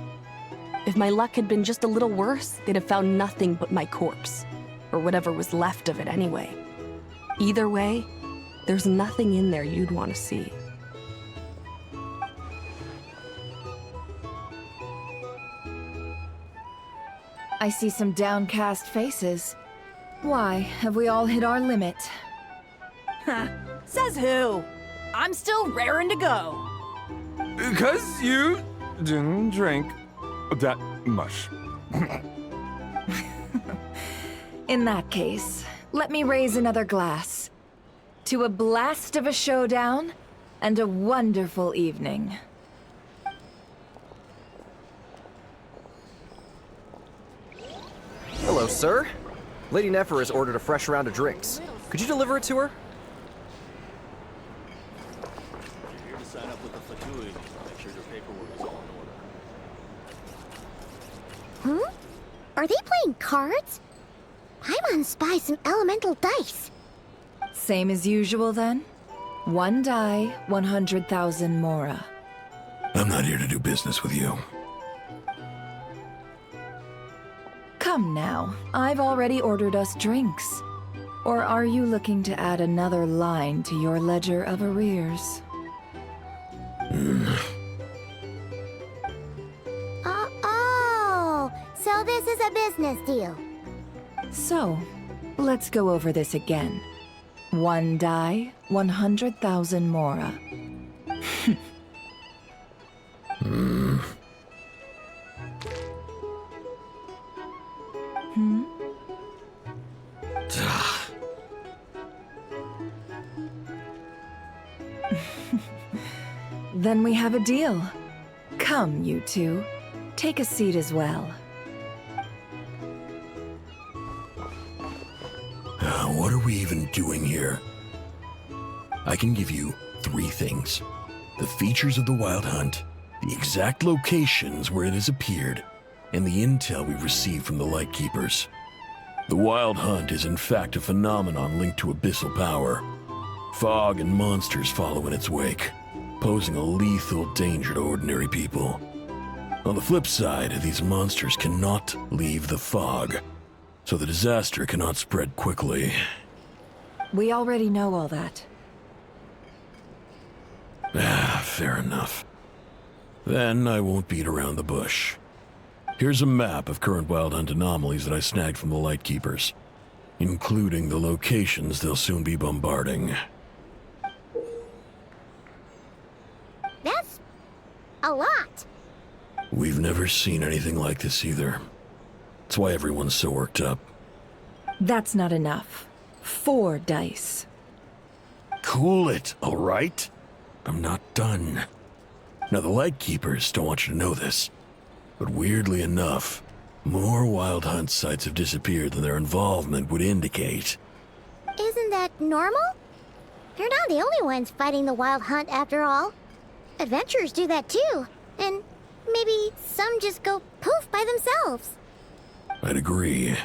[SPEAKER 12] If my luck had been just a little worse, they'd have found nothing but my corpse. Or whatever was left of it anyway. Either way, there's nothing in there you'd want to see.
[SPEAKER 11] I see some downcast faces. Why, have we all hit our limit?
[SPEAKER 16] Says who? I'm still raring to go.
[SPEAKER 2] Because you didn't drink that much.
[SPEAKER 11] In that case, let me raise another glass. To a blast of a showdown and a wonderful evening.
[SPEAKER 13] Hello, sir. Lady Nefer has ordered a fresh round of drinks. Could you deliver it to her?
[SPEAKER 7] You're here to sign up with the Fatui. Make sure your paperwork is all in order.
[SPEAKER 4] Huh? Are they playing cards? Paimon spies some elemental dice.
[SPEAKER 11] Same as usual then? 1 die, 100,000 mora.
[SPEAKER 15] I'm not here to do business with you.
[SPEAKER 11] Come now, I've already ordered us drinks. Or are you looking to add another line to your ledger of arrears?
[SPEAKER 4] Oh, so this is a business deal.
[SPEAKER 11] So, let's go over this again. 1 die, 100,000 mora. Then we have a deal. Come, you two. Take a seat as well.
[SPEAKER 15] What are we even doing here? I can give you 3 things. The features of the Wild Hunt, the exact locations where it has appeared, and the intel we've received from the Lightkeepers. The Wild Hunt is in fact a phenomenon linked to abyssal power. Fog and monsters follow in its wake, posing a lethal danger to ordinary people. On the flip side, these monsters cannot leave the fog, so the disaster cannot spread quickly.
[SPEAKER 11] We already know all that.
[SPEAKER 15] Fair enough. Then I won't beat around the bush. Here's a map of current Wild Hunt anomalies that I snagged from the Lightkeepers, including the locations they'll soon be bombarding.
[SPEAKER 4] That's a lot.
[SPEAKER 15] We've never seen anything like this either. That's why everyone's so worked up.
[SPEAKER 11] That's not enough. 4 dice.
[SPEAKER 15] Cool it, all right? I'm not done. Now, the Lightkeepers don't want you to know this, but weirdly enough, more Wild Hunt sites have disappeared than their involvement would indicate.
[SPEAKER 4] Isn't that normal? They're not the only ones fighting the Wild Hunt after all. Adventurers do that too, and maybe some just go poof by themselves.
[SPEAKER 15] I'd agree.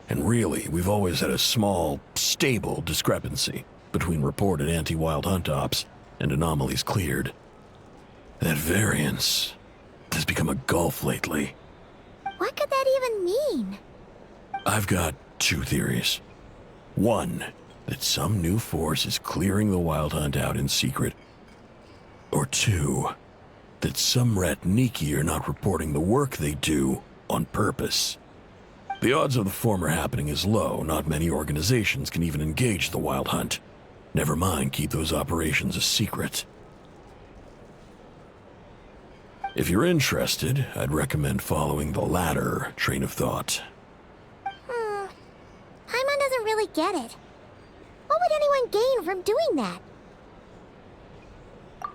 [SPEAKER 15] And really, we've always had a small, stable discrepancy between reported anti-Wild Hunt ops and anomalies cleared. That variance has become a gulf lately.
[SPEAKER 4] What could that even mean?
[SPEAKER 15] I've got 2 theories. One, that some new force is clearing the Wild Hunt out in secret. Or 2, that some Ratniki are not reporting the work they do on purpose. The odds of the former happening is low. Not many organizations can even engage the Wild Hunt. Never mind keep those operations a secret. If you're interested, I'd recommend following the latter train of thought.
[SPEAKER 4] Paimon doesn't really get it. What would anyone gain from doing that?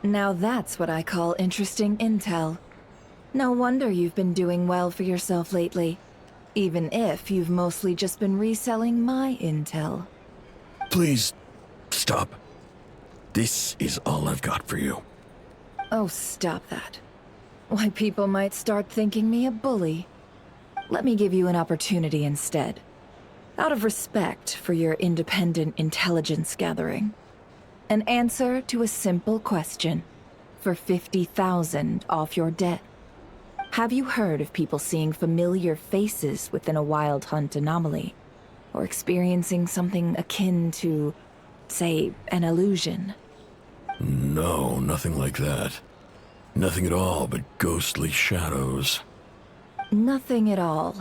[SPEAKER 11] Now that's what I call interesting intel. No wonder you've been doing well for yourself lately. Even if you've mostly just been reselling my intel.
[SPEAKER 15] Please, stop. This is all I've got for you.
[SPEAKER 11] Oh, stop that. Why, people might start thinking me a bully. Let me give you an opportunity instead. Out of respect for your independent intelligence gathering. An answer to a simple question. For 50,000 off your debt. Have you heard of people seeing familiar faces within a Wild Hunt anomaly? Or experiencing something akin to, say, an illusion?
[SPEAKER 15] No, nothing like that. Nothing at all but ghostly shadows.
[SPEAKER 11] Nothing at all,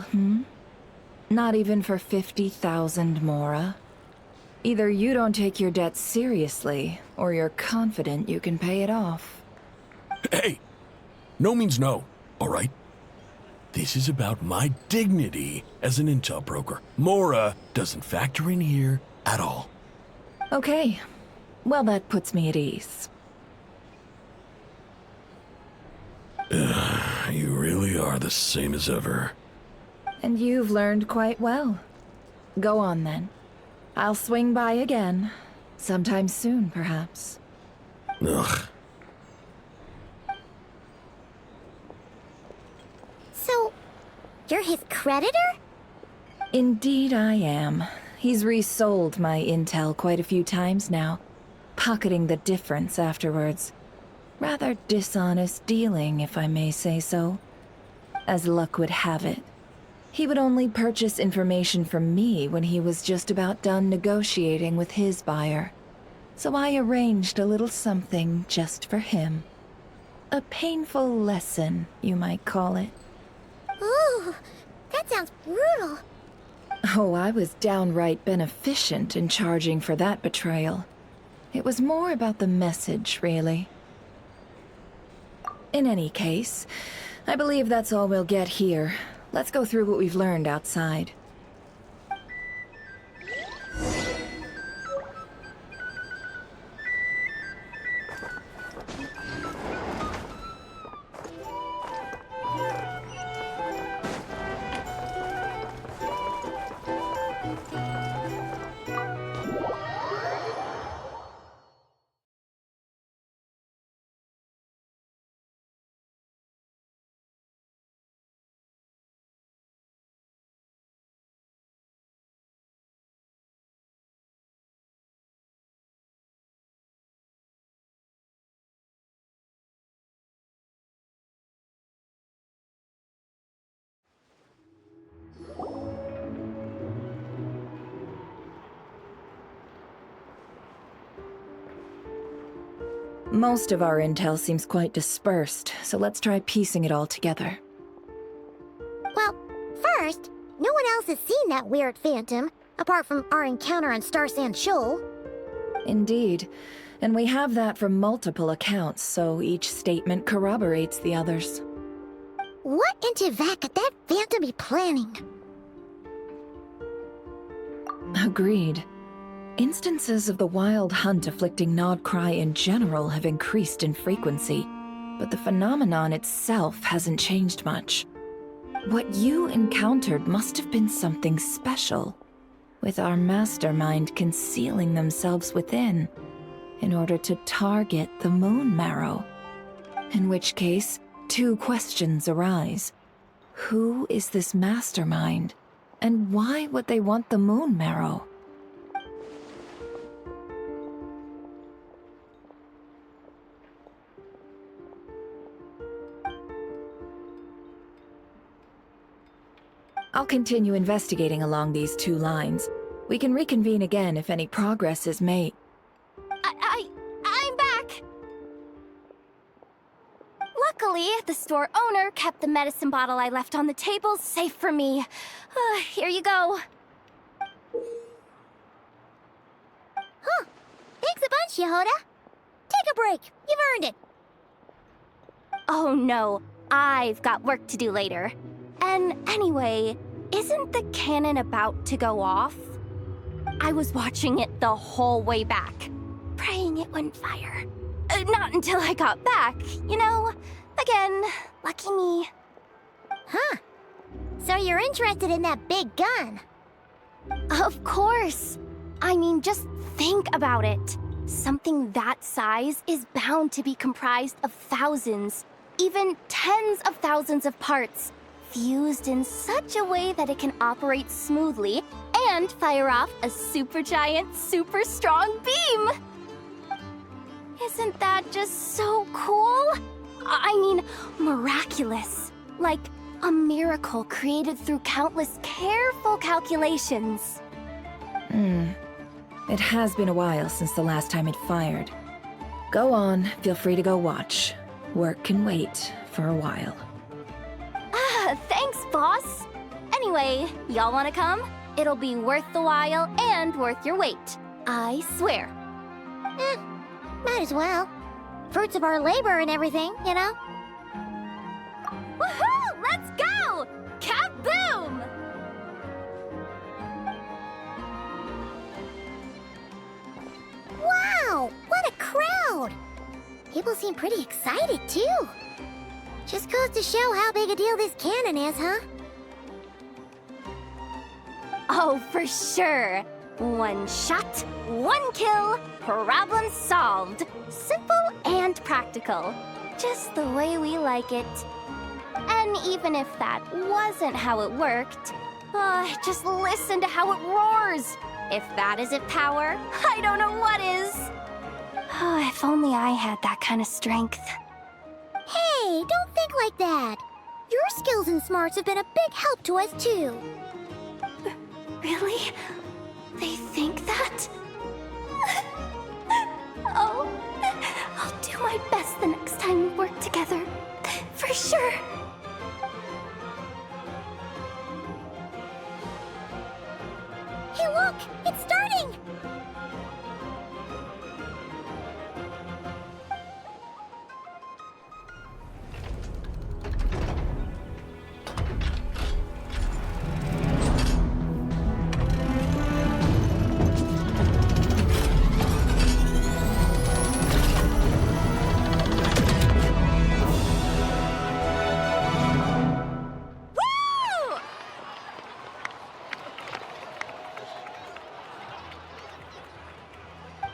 [SPEAKER 11] Not even for 50,000 Mora? Either you don't take your debt seriously, or you're confident you can pay it off.
[SPEAKER 15] Hey! No means no, all right? This is about my dignity as an intel broker. Mora doesn't factor in here at all.
[SPEAKER 11] Okay. Well, that puts me at ease.
[SPEAKER 15] You really are the same as ever.
[SPEAKER 11] And you've learned quite well. Go on, then. I'll swing by again. Sometime soon, perhaps.
[SPEAKER 15] Ugh.
[SPEAKER 4] So, you're his creditor?
[SPEAKER 11] Indeed I am. He's resold my intel quite a few times now, pocketing the difference afterwards. Rather dishonest dealing, if I may say so. As luck would have it, he would only purchase information from me when he was just about done negotiating with his buyer. So I arranged a little something just for him. A painful lesson, you might call it.
[SPEAKER 4] Ooh, that sounds brutal.
[SPEAKER 11] Oh, I was downright beneficent in charging for that betrayal. It was more about the message, really. In any case, I believe that's all we'll get here. Let's go through what we've learned outside. Most of our intel seems quite dispersed, so let's try piecing it all together.
[SPEAKER 4] Well, first, no one else has seen that weird phantom, apart from our encounter on Star Sand Shoal.
[SPEAKER 11] Indeed. And we have that from multiple accounts, so each statement corroborates the others.
[SPEAKER 4] What in Teyvat could that phantom be planning?
[SPEAKER 11] Agreed. Instances of the wild hunt afflicting Nodcry in general have increased in frequency, but the phenomenon itself hasn't changed much. What you encountered must have been something special, with our mastermind concealing themselves within, in order to target the Moon Marrow. In which case, two questions arise. Who is this mastermind, and why would they want the Moon Marrow? I'll continue investigating along these two lines. We can reconvene again if any progress is made.
[SPEAKER 8] I'm back! Luckily, the store owner kept the medicine bottle I left on the table safe for me. Here you go.
[SPEAKER 4] Huh. Thanks a bunch, Yehoda. Take a break. You've earned it.
[SPEAKER 8] Oh no, I've got work to do later. And anyway, isn't the cannon about to go off? I was watching it the whole way back, praying it wouldn't fire. Not until I got back, you know? Again, lucky me.
[SPEAKER 4] Huh. So you're interested in that big gun?
[SPEAKER 8] Of course. I mean, just think about it. Something that size is bound to be comprised of thousands, even tens of thousands of parts, fused in such a way that it can operate smoothly and fire off a supergiant, super strong beam! Isn't that just so cool? I mean, miraculous. Like a miracle created through countless careful calculations.
[SPEAKER 11] It has been a while since the last time it fired. Go on, feel free to go watch. Work can wait for a while.
[SPEAKER 8] Thanks, boss. Anyway, y'all wanna come? It'll be worth the while and worth your wait. I swear.
[SPEAKER 4] Might as well. Fruits of our labor and everything, you know?
[SPEAKER 8] Woohoo! Let's go! Kaboom!
[SPEAKER 4] Wow! What a crowd! People seem pretty excited, too. Just goes to show how big a deal this cannon is, huh?
[SPEAKER 8] Oh, for sure. One shot, one kill, problem solved. Simple and practical. Just the way we like it. And even if that wasn't how it worked, just listen to how it roars. If that isn't power, I don't know what is. If only I had that kind of strength.
[SPEAKER 4] Hey, don't think like that. Your skills and smarts have been a big help to us, too.
[SPEAKER 8] Really? They think that? Oh, I'll do my best the next time we work together. For sure.
[SPEAKER 4] Hey, look! It's starting!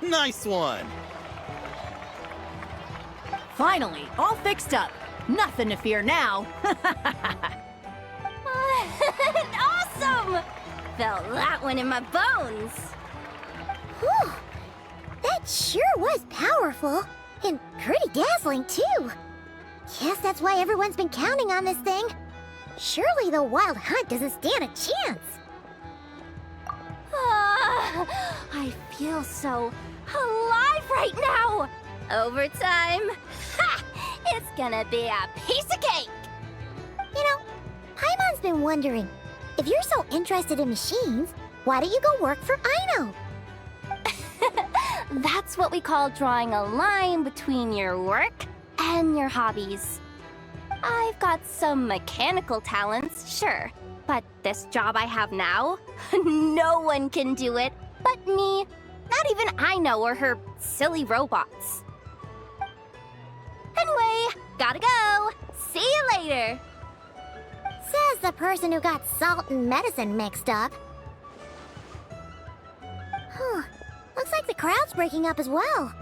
[SPEAKER 14] Nice one!
[SPEAKER 16] Finally, all fixed up. Nothing to fear now.
[SPEAKER 8] Awesome! Felt that one in my bones.
[SPEAKER 4] Whew. That sure was powerful. And pretty dazzling, too. Guess that's why everyone's been counting on this thing. Surely the Wild Hunt doesn't stand a chance.
[SPEAKER 8] I feel so alive right now. Overtime? Ha! It's gonna be a piece of cake!
[SPEAKER 4] You know, Paimon's been wondering, if you're so interested in machines, why don't you go work for Aino?
[SPEAKER 8] That's what we call drawing a line between your work and your hobbies. I've got some mechanical talents, sure, but this job I have now, no one can do it but me. Not even Aino or her silly robots. Anyway, gotta go. See you later.
[SPEAKER 4] Says the person who got salt and medicine mixed up. Huh. Looks like the crowd's breaking up as well.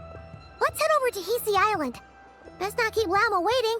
[SPEAKER 4] Let's head over to Hisi Island. Best not keep Lama waiting.